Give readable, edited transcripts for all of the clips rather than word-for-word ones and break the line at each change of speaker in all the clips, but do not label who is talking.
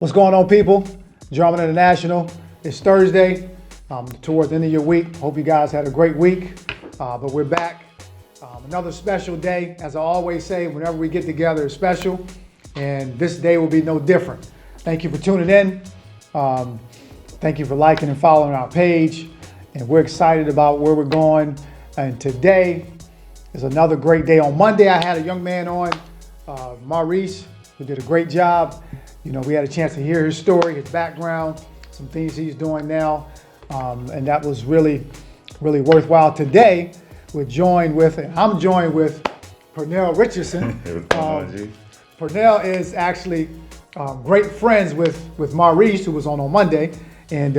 What's going on, people? Drummond International. It's Thursday, towards the end of your week. Hope you guys had a great week, but we're back. Another special day. As I always say, whenever we get together, it's special, and this day will be no different. Thank you for tuning in. Thank you for liking and following our page, and we're excited about where we're going. And today is another great day. On Monday, I had a young man on, Maurice, who did a great job. You know, we had a chance to hear his story, his background, some things he's doing now, and that was really, really worthwhile. Today, I'm joined with Pernell Richardson. Pernell is actually great friends with Maurice, who was on Monday, and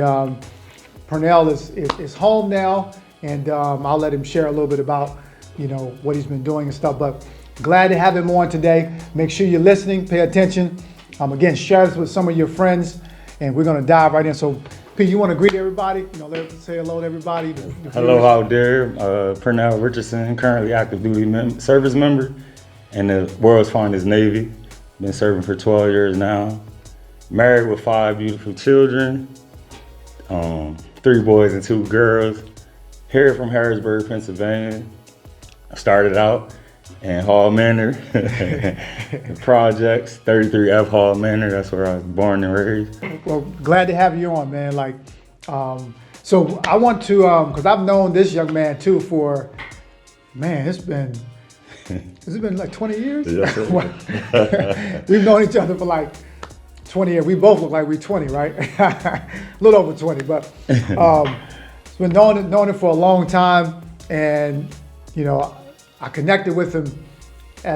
Pernell is home now, and I'll let him share a little bit about, you know, what he's been doing and stuff, but glad to have him on today. Make sure you're listening, pay attention. Again, share this with some of your friends, and we're going to dive right in. So, Pete, you want to greet everybody? You know, say hello to everybody.
Hello out there. Pernell Richardson, currently active duty service member in the world's finest Navy. Been serving for 12 years now. Married with 5 beautiful children, 3 boys and 2 girls. Here from Harrisburg, Pennsylvania. I started out in Hall Manor, projects, 33F Hall Manor. That's where I was born and raised.
Well, glad to have you on, man. So I want to, because I've known this young man too for, man, it's been like 20 years?
Yes, sir.
We've known each other for like 20 years. We both look like we're 20, right? A little over 20, but been known him for a long time, and you know, I connected with him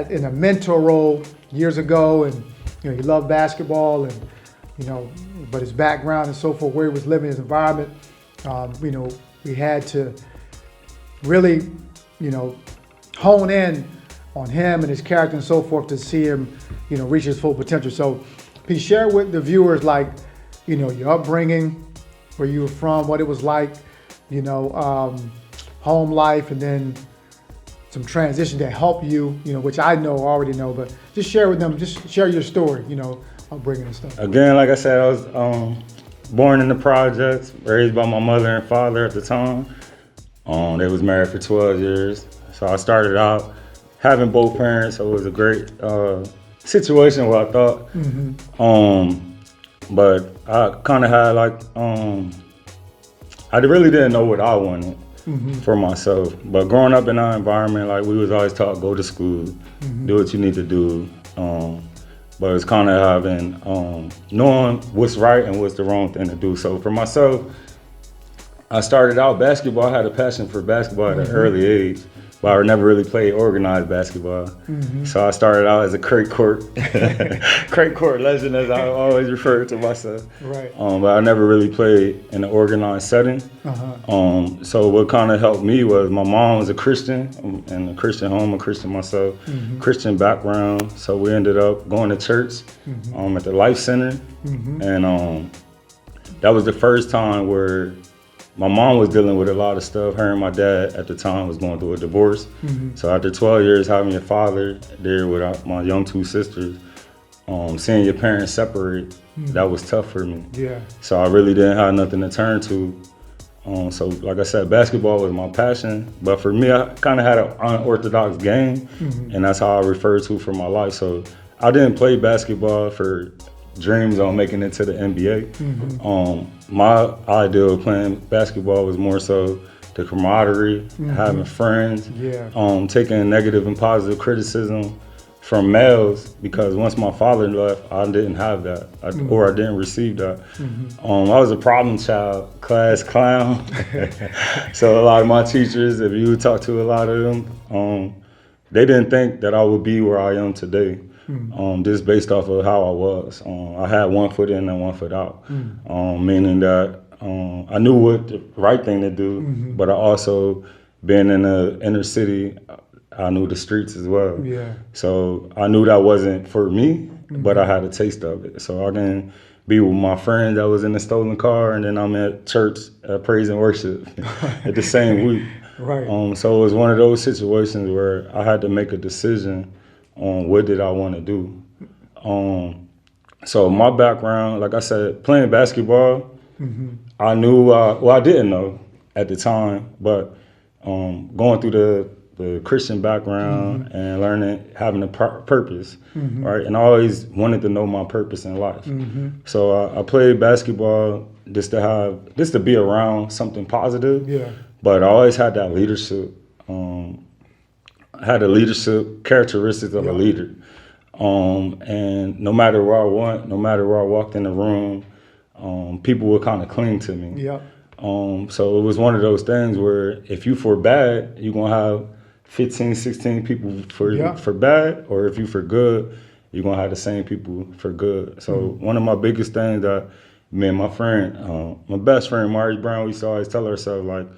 in a mentor role years ago, and you know, he loved basketball, and you know, but his background and so forth, where he was living, his environment, you know, we had to really, you know, hone in on him and his character and so forth to see him, you know, reach his full potential. So, please share with the viewers, like, you know, your upbringing, where you were from, what it was like, you know, home life, and then some transition that help you, you know, which I already know, but just share with them, just share your story, you know, upbringing and stuff.
Again, like I said, I was born in the projects, raised by my mother and father at the time. They was married for 12 years. So I started out having both parents, so it was a great situation, what I thought. But I kind of had like, I really didn't know what I wanted. For myself, but growing up in our environment, like we was always taught, go to school, do what you need to do. But it's kind of having knowing what's right and what's the wrong thing to do. So for myself, I started out basketball. I had a passion for basketball at an early age, but I never really played organized basketball. So I started out as a crate court legend, as I always refer to myself.
Right.
But I never really played in an organized setting. So what kind of helped me was my mom was a Christian, in a Christian home, a Christian myself, Christian background. So we ended up going to church at the Life Center, and that was the first time where my mom was dealing with a lot of stuff. Her and my dad at the time was going through a divorce. So after 12 years having a father there with my young 2 sisters, seeing your parents separate, that was tough for me.
Yeah.
So I really didn't have nothing to turn to. So like I said, basketball was my passion. But for me, I kind of had an unorthodox game, and that's how I refer to for my life. So I didn't play basketball for dreams on making it to the NBA. My idea of playing basketball was more so the camaraderie, having friends, taking negative and positive criticism from males, because once my father left, I didn't have that, or I didn't receive that. I was a problem child, class clown. So a lot of my teachers, if you would talk to a lot of them, they didn't think that I would be where I am today. Just based off of how I was. I had 1 foot in and 1 foot out, meaning that I knew what the right thing to do, but I also, being in the inner city, I knew the streets as well.
Yeah.
So I knew that wasn't for me, but I had a taste of it. So I can be with my friend that was in the stolen car, and then I'm at church at praise and worship at the same week.
Right.
So it was one of those situations where I had to make a decision on what did I want to do. So my background, like I said, playing basketball, I knew, well, I didn't know at the time, but going through the Christian background and learning, having a purpose, right? And I always wanted to know my purpose in life. So I played basketball just to be around something positive.
Yeah.
But I always had that leadership, I had the leadership characteristics of a leader. And no matter where I went, no matter where I walked in the room, people would kind of cling to me.
Yep.
So it was one of those things where if you for bad, you're going to have 15, 16 people for bad, or if you for good, you're going to have the same people for good. So one of my biggest things that me and my friend, my best friend, Mari Brown, we used to always tell ourselves, like,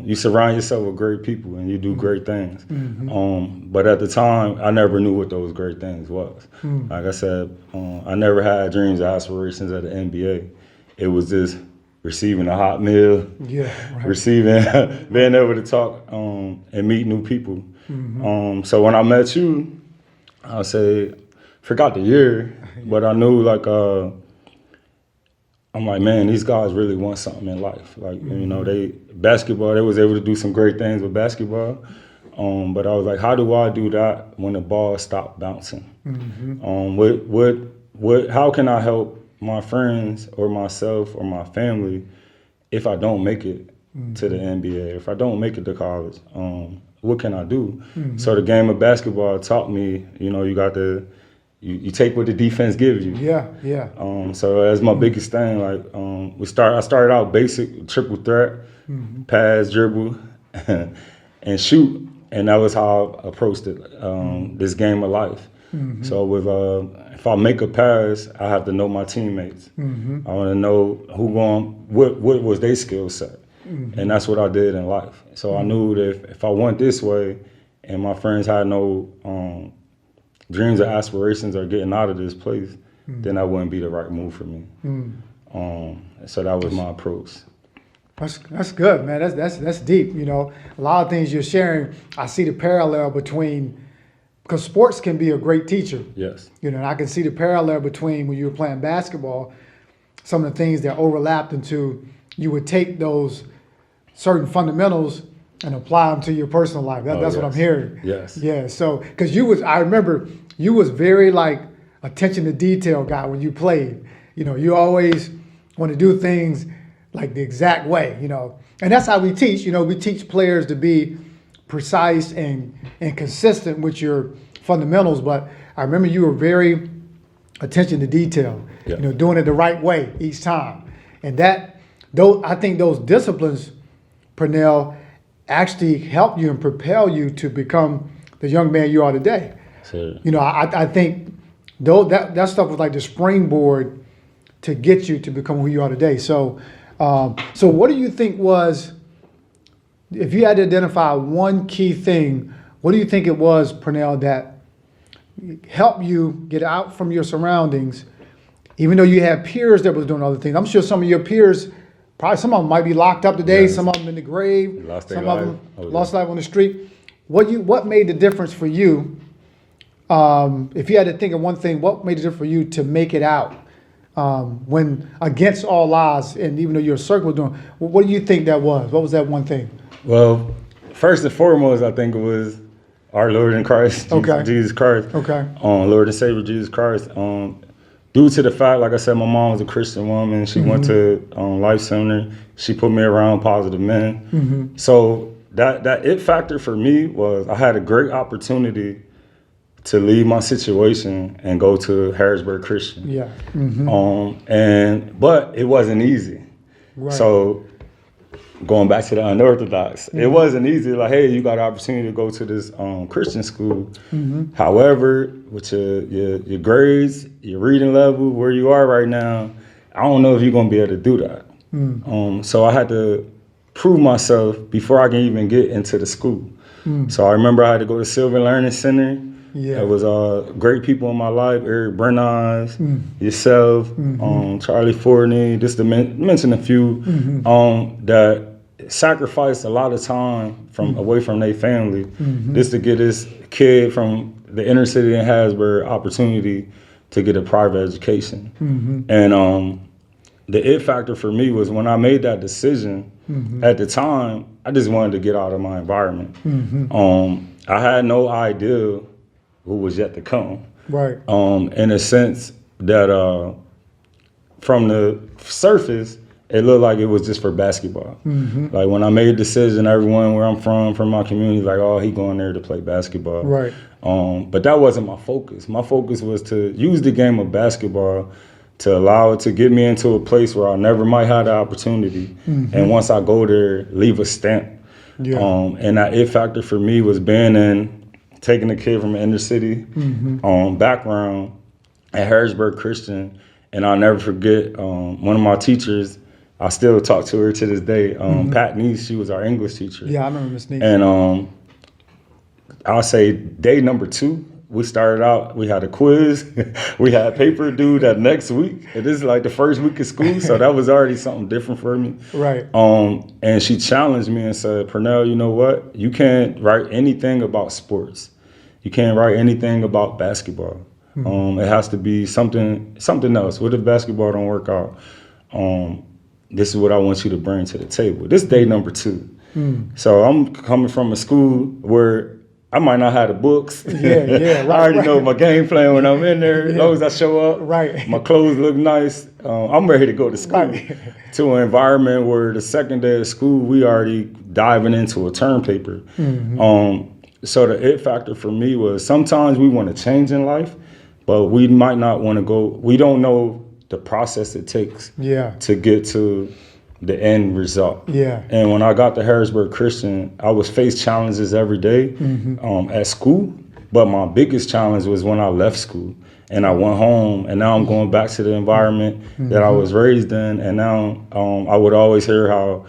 you surround yourself with great people and you do great things. But at the time, I never knew what those great things was. Like I said, I never had dreams or aspirations at the NBA. It was just receiving a hot meal, receiving, being able to talk and meet new people. So when I met you, I say, forgot the year, but I knew like, I'm like, man, these guys really want something in life. Like, you know, they was able to do some great things with basketball. But I was like, how do I do that when the ball stopped bouncing? How can I help my friends or myself or my family if I don't make it to the NBA, if I don't make it to college? What can I do? So the game of basketball taught me, you know, you got to, you take what the defense gives you. So that's my biggest thing. Like I started out basic triple threat, pass, dribble, and shoot, and that was how I approached it. This game of life. So with if I make a pass, I have to know my teammates. I want to know what was their skill set, and that's what I did in life. So I knew that if I went this way, and my friends had no dreams or aspirations or getting out of this place, then that wouldn't be the right move for me. So that was my approach.
That's good, man. That's deep. You know, a lot of things you're sharing, I see the parallel between, because sports can be a great teacher.
Yes.
You know, and I can see the parallel between when you were playing basketball, some of the things that overlapped into, you would take those certain fundamentals and apply them to your personal life. That's what I'm hearing.
Yes.
Yeah. So, because I remember you was very like attention to detail guy when you played. You know, you always want to do things like the exact way, you know. And that's how we teach. You know, we teach players to be precise and consistent with your fundamentals. But I remember you were very attention to detail, you know, doing it the right way each time. And I think those disciplines, Pernell, actually help you and propel you to become the young man you are today.
Sure.
You know, I think that stuff was like the springboard to get you to become who you are today. So, so what do you think was, if you had to identify one key thing, what do you think it was, Pernell, that helped you get out from your surroundings, even though you had peers that was doing other things? I'm sure some of your peers, probably some of them might be locked up today, some of them in the grave, some of them lost life on the street. What made the difference for you? If you had to think of one thing, what made it different for you to make it out when against all odds, and even though your circle was doing, what do you think that was? What was that one thing?
Well, first and foremost, I think it was our Lord and Christ, Jesus Christ. Lord and Savior Jesus Christ. Due to the fact, like I said, my mom was a Christian woman. She went to Life Center. She put me around positive men. So that it factor for me was I had a great opportunity to leave my situation and go to Harrisburg Christian. But it wasn't easy. So going back to the unorthodox, it wasn't easy. Like, hey, you got an opportunity to go to this Christian school. However, with your grades, your reading level, where you are right now, I don't know if you're gonna be able to do that. So I had to prove myself before I can even get into the school. So I remember I had to go to Silver Learning Center. It was great people in my life, Eric Bernays, yourself, Charlie Fortney, just to mention a few, that sacrificed a lot of time away from their family just to get this kid from the inner city in Harrisburg opportunity to get a private education. And the it factor for me was when I made that decision. At the time, I just wanted to get out of my environment. I had no idea who was yet to come.
Right.
In a sense that from the surface, it looked like it was just for basketball. Like when I made a decision, everyone where I'm from my community, like, oh, he going there to play basketball.
Right.
But that wasn't my focus. My focus was to use the game of basketball to allow it to get me into a place where I never might have the opportunity. And once I go there, leave a stamp.
Yeah.
And that it factor for me was taking a kid from an inner city background at Harrisburg Christian. And I'll never forget one of my teachers, I still talk to her to this day, Pat Neese, she was our English teacher.
Yeah, I remember Miss Neese.
And I'll say day number 2, we started out, we had a quiz, we had paper due that next week. And this is like the first week of school, so that was already something different for me.
Right.
And she challenged me and said, Pernell, you know what? You can't write anything about sports. You can't write anything about basketball. It has to be something else. What if basketball don't work out? This is what I want you to bring to the table. This is day number 2. So I'm coming from a school where I might not have the books.
Yeah, right.
I already know my game plan when I'm in there. As long as I show up,
Right.
my clothes look nice, I'm ready to go to school.
Right.
To an environment where the second day of school, we already diving into a term paper. So the it factor for me was sometimes we want to change in life, but we might not want to go. We don't know the process it takes to get to the end result.
Yeah.
And when I got to Harrisburg Christian, I was faced challenges every day at school. But my biggest challenge was when I left school and I went home, and now I'm going back to the environment that I was raised in. And now I would always hear how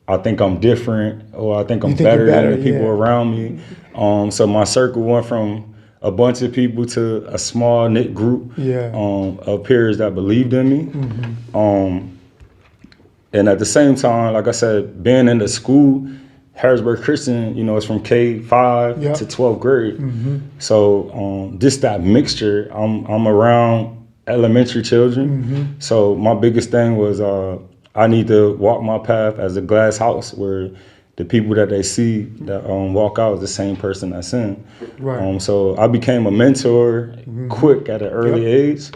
I think I'm different, or I think I'm better than the people around me. So my circle went from a bunch of people to a small knit group of peers that believed in me. And at the same time, like I said, being in the school, Harrisburg Christian, it's from K-5 to 12th grade. So just that mixture, I'm around elementary children. So my biggest thing was I need to walk my path as a glass house where the people that they see that walk out is the same person that's in.
Right.
So I became a mentor quick at an early age.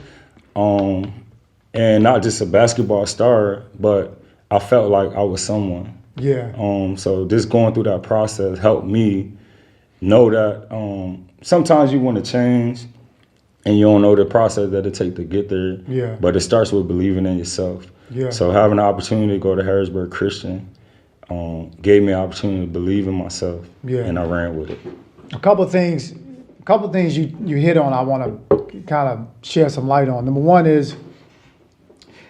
And not just a basketball star, but I felt like I was someone.
Yeah.
So just going through that process helped me know that sometimes you want to change and you don't know the process that it takes to get there.
Yeah.
But it starts with believing in yourself.
Yeah.
So having the opportunity to go to Harrisburg Christian gave me an opportunity to believe in myself.
Yeah.
And I ran with it.
A couple of things you hit on I want to kind of share some light on. Number one is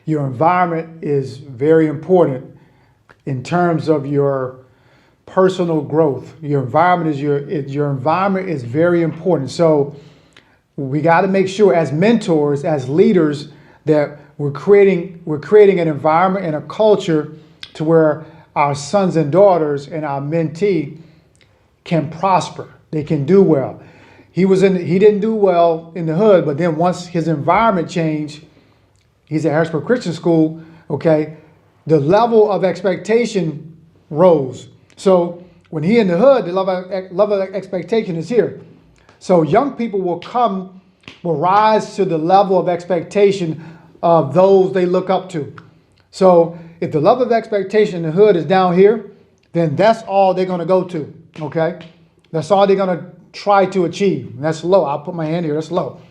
your environment is very important in terms of your personal growth. Your environment is very important. So we got to make sure as mentors, as leaders, that we're creating an environment and a culture to where our sons and daughters and our mentee can prosper. They can do well. He didn't do well in the hood, but then once his environment changed, he's at Harrisburg Christian School, okay, the level of expectation rose. So when he in the hood, the level of expectation is here. So young people will rise to the level of expectation of those they look up to. So if the level of expectation in the hood is down here, then that's all they're going to go to, okay? That's all they're going to try to achieve. And that's low. I'll put my hand here. That's low.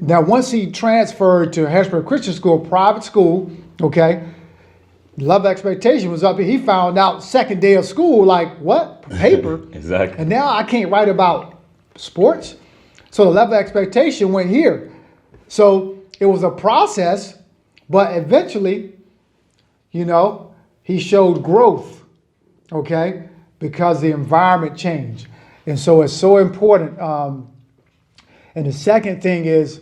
Now, once he transferred to Harrisburg Christian School, private school, okay, level of expectation was up. He found out second day of school, like, what? Paper?
Exactly.
And now I can't write about sports. So the level of expectation went here. So it was a process, but eventually, he showed growth, okay, because the environment changed. And so it's so important. And the second thing is,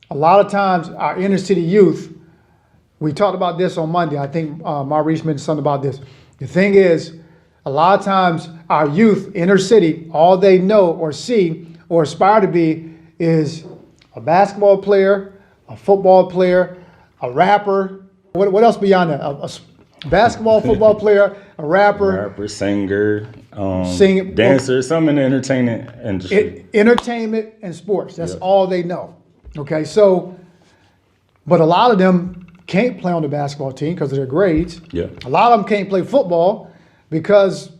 a lot of times our inner city youth, we talked about this on Monday. I think Maurice mentioned something about this. The thing is, a lot of times our youth, inner city, all they know or see or aspire to be is a basketball player, a football player, a rapper. What else beyond that? A basketball, football player, a rapper,
singer,
sing,
dancer, some in the entertainment industry.
Entertainment and sports. That's
Yeah.
all they know. Okay, so, but a lot of them can't play on the basketball team because of their grades.
Yeah.
A lot of them can't play football because,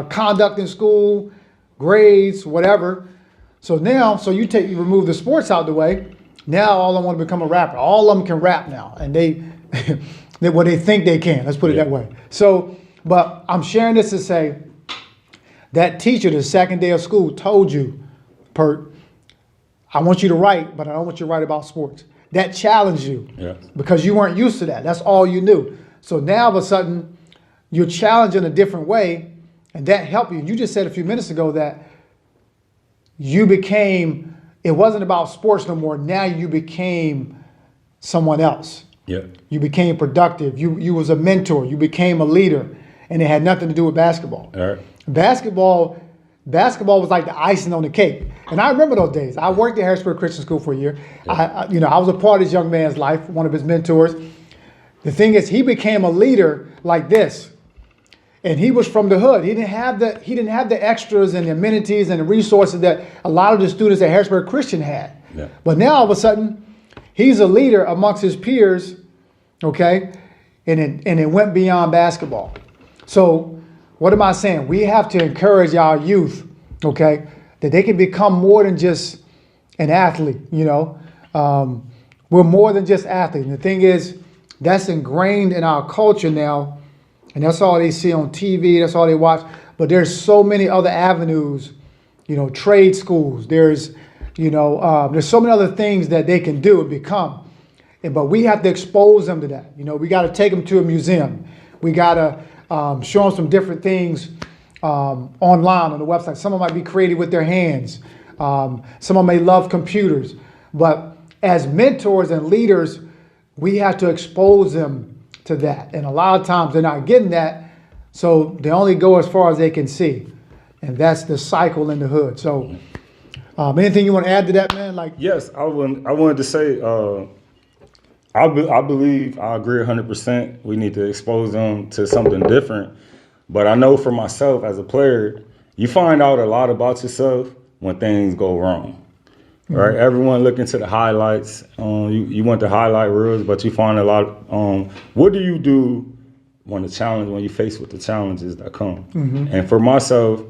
conduct in school, grades, whatever. So now, you remove the sports out the way. Now all of them want to become a rapper. All of them can rap now, and they think they can. Let's put it that way. So, but I'm sharing this to say that teacher the second day of school told you, Pert, I want you to write, but I don't want you to write about sports. That challenged you because you weren't used to that. That's all you knew. So now all of a sudden you're challenged in a different way, and that helped you. You just said a few minutes ago that it wasn't about sports no more. Now you became someone else.
Yeah.
You became productive. You was a mentor. You became a leader, and it had nothing to do with basketball.
All right.
Basketball was like the icing on the cake. And I remember those days. I worked at Harrisburg Christian School for a year.
Yeah.
I was a part of this young man's life, one of his mentors. The thing is, he became a leader like this. And he was from the hood. He didn't have the extras and the amenities and the resources that a lot of the students at Harrisburg Christian had.
Yeah.
But now all of a sudden, he's a leader amongst his peers, okay? And it went beyond basketball. So what am I saying? We have to encourage our youth, okay, that they can become more than just an athlete, We're more than just athletes. And the thing is, that's ingrained in our culture now. And that's all they see on TV. That's all they watch. But there's so many other avenues, trade schools. There's so many other things that they can do and become. But we have to expose them to that. We got to take them to a museum. We got to show them some different things online on the website. Some of them might be created with their hands. Some of them may love computers. But as mentors and leaders, we have to expose them to that. And a lot of times they're not getting that, so they only go as far as they can see. And that's the cycle in the hood. So anything you want to add to that, man?
Yes, I wanted to say, I believe, I agree 100%. We need to expose them to something different. But I know for myself as a player, you find out a lot about yourself when things go wrong. Right, everyone looking to the highlights. You want the highlight reels, but you find a lot. What do you do when you're faced with the challenges that come? And for myself,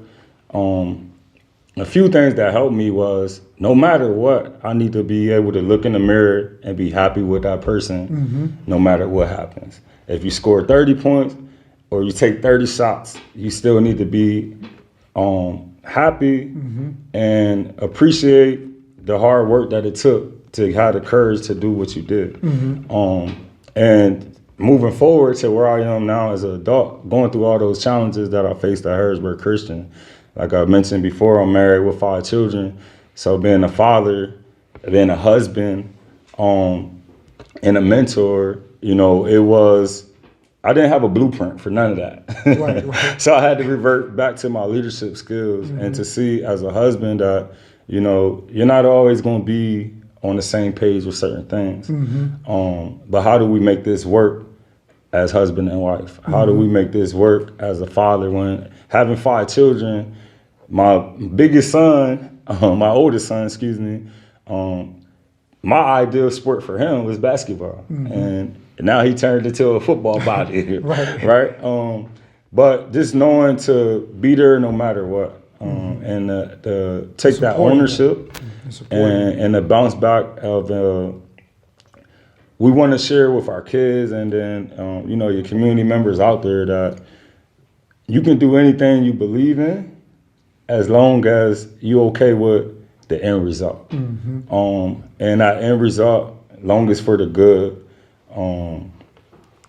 a few things that helped me was no matter what, I need to be able to look in the mirror and be happy with that person, no matter what happens. If you score 30 points or you take 30 shots, you still need to be happy and appreciate the hard work that it took to have the courage to do what you did. And moving forward to where I am now as an adult, going through all those challenges that I faced at Harrisburg Christian. Like I mentioned before, I'm married with 5 children. So being a father, being a husband, and a mentor, I didn't have a blueprint for none of that. Right. So I had to revert back to my leadership skills and to see as a husband that, you're not always going to be on the same page with certain things. But how do we make this work as husband and wife? How do we make this work as a father when having 5 children? My biggest son, my oldest son, my ideal sport for him was basketball. And now he turned into a football body. Right? But just knowing to be there no matter what. And to take that ownership and to bounce back of we want to share with our kids and then your community members out there that you can do anything you believe in as long as you're okay with the end result. And that end result, long as for the good.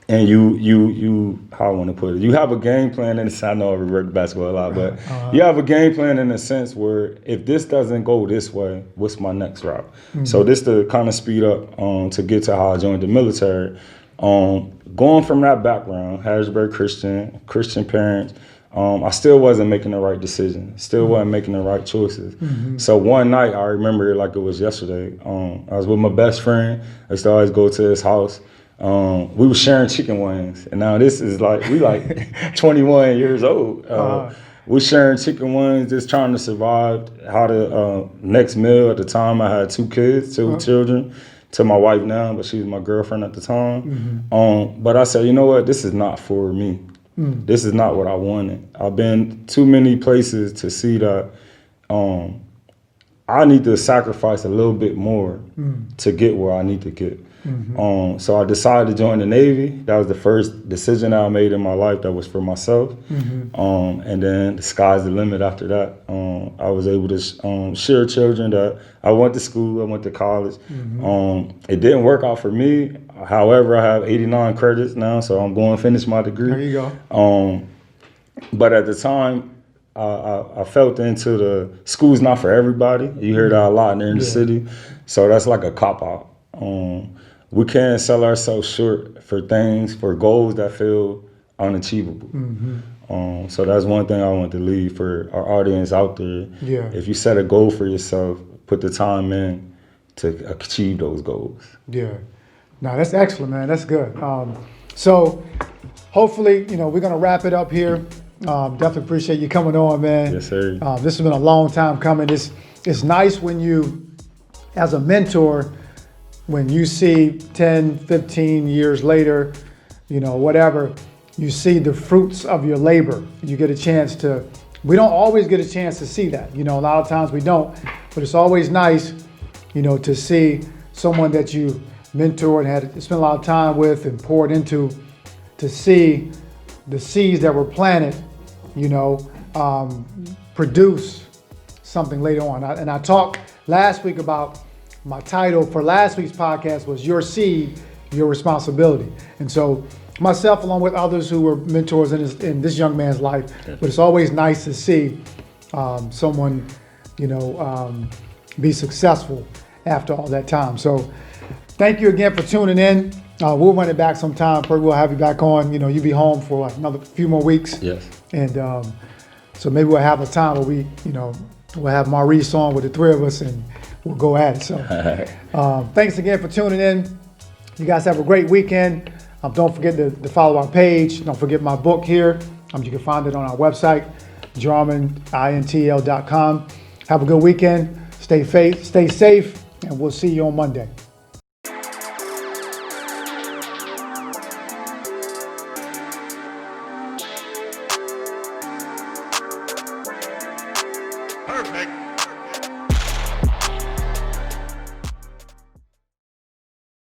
And you how I want to put it, you have a game plan in the sense, I know I revert to basketball a lot, but you have a game plan in a sense where if this doesn't go this way, what's my next route? So this to kind of speed up to get to how I joined the military. Going from that background, Harrisburg Christian parents, I still wasn't making the right decision. Still wasn't making the right choices. So one night, I remember it like it was yesterday. I was with my best friend. I used to always go to his house. We were sharing chicken wings, and now this is like we like 21 years old. We sharing chicken wings, just trying to survive. How the next meal at the time, I had two kids, two children. To my wife now, but she was my girlfriend at the time. But I said, you know what? This is not for me. This is not what I wanted. I've been too many places to see that I need to sacrifice a little bit more to get where I need to get. So I decided to join the Navy. That was the first decision I made in my life that was for myself. And then the sky's the limit after that. I was able to share children that I went to school, I went to college. It didn't work out for me. However, I have 89 credits now, so I'm going to finish my degree.
There you go.
But at the time, I felt into the school's not for everybody. You hear that a lot in the city. So that's like a cop-out. We can't sell ourselves short for things, for goals that feel unachievable. So that's one thing I want to leave for our audience out there.
Yeah.
If you set a goal for yourself, put the time in to achieve those goals.
Yeah. No, that's excellent, man. That's good. So hopefully, we're going to wrap it up here. Definitely appreciate you coming on, man.
Yes, sir.
This has been a long time coming. It's nice when you, as a mentor, when you see 10, 15 years later, whatever, you see the fruits of your labor. You get a chance to, we don't always get a chance to see that. A lot of times we don't, but it's always nice, to see someone that you mentored and had spent a lot of time with and poured into, to see the seeds that were planted, produce something later on. And I talked last week about my title for last week's podcast was Your Seed, Your Responsibility. And so myself, along with others who were mentors in this young man's life, but it's always nice to see someone, be successful after all that time. So thank you again for tuning in. We'll run it back sometime. We'll have you back on. You'll be home for another few more weeks.
Yes.
And so maybe we'll have a time where we, we'll have Maurice on with the three of us and we'll go at it. So thanks again for tuning in. You guys have a great weekend. Don't forget to follow our page. Don't forget my book here. You can find it on our website, jarmanintl.com. Have a good weekend. Stay safe, and we'll see you on Monday.
Perfect.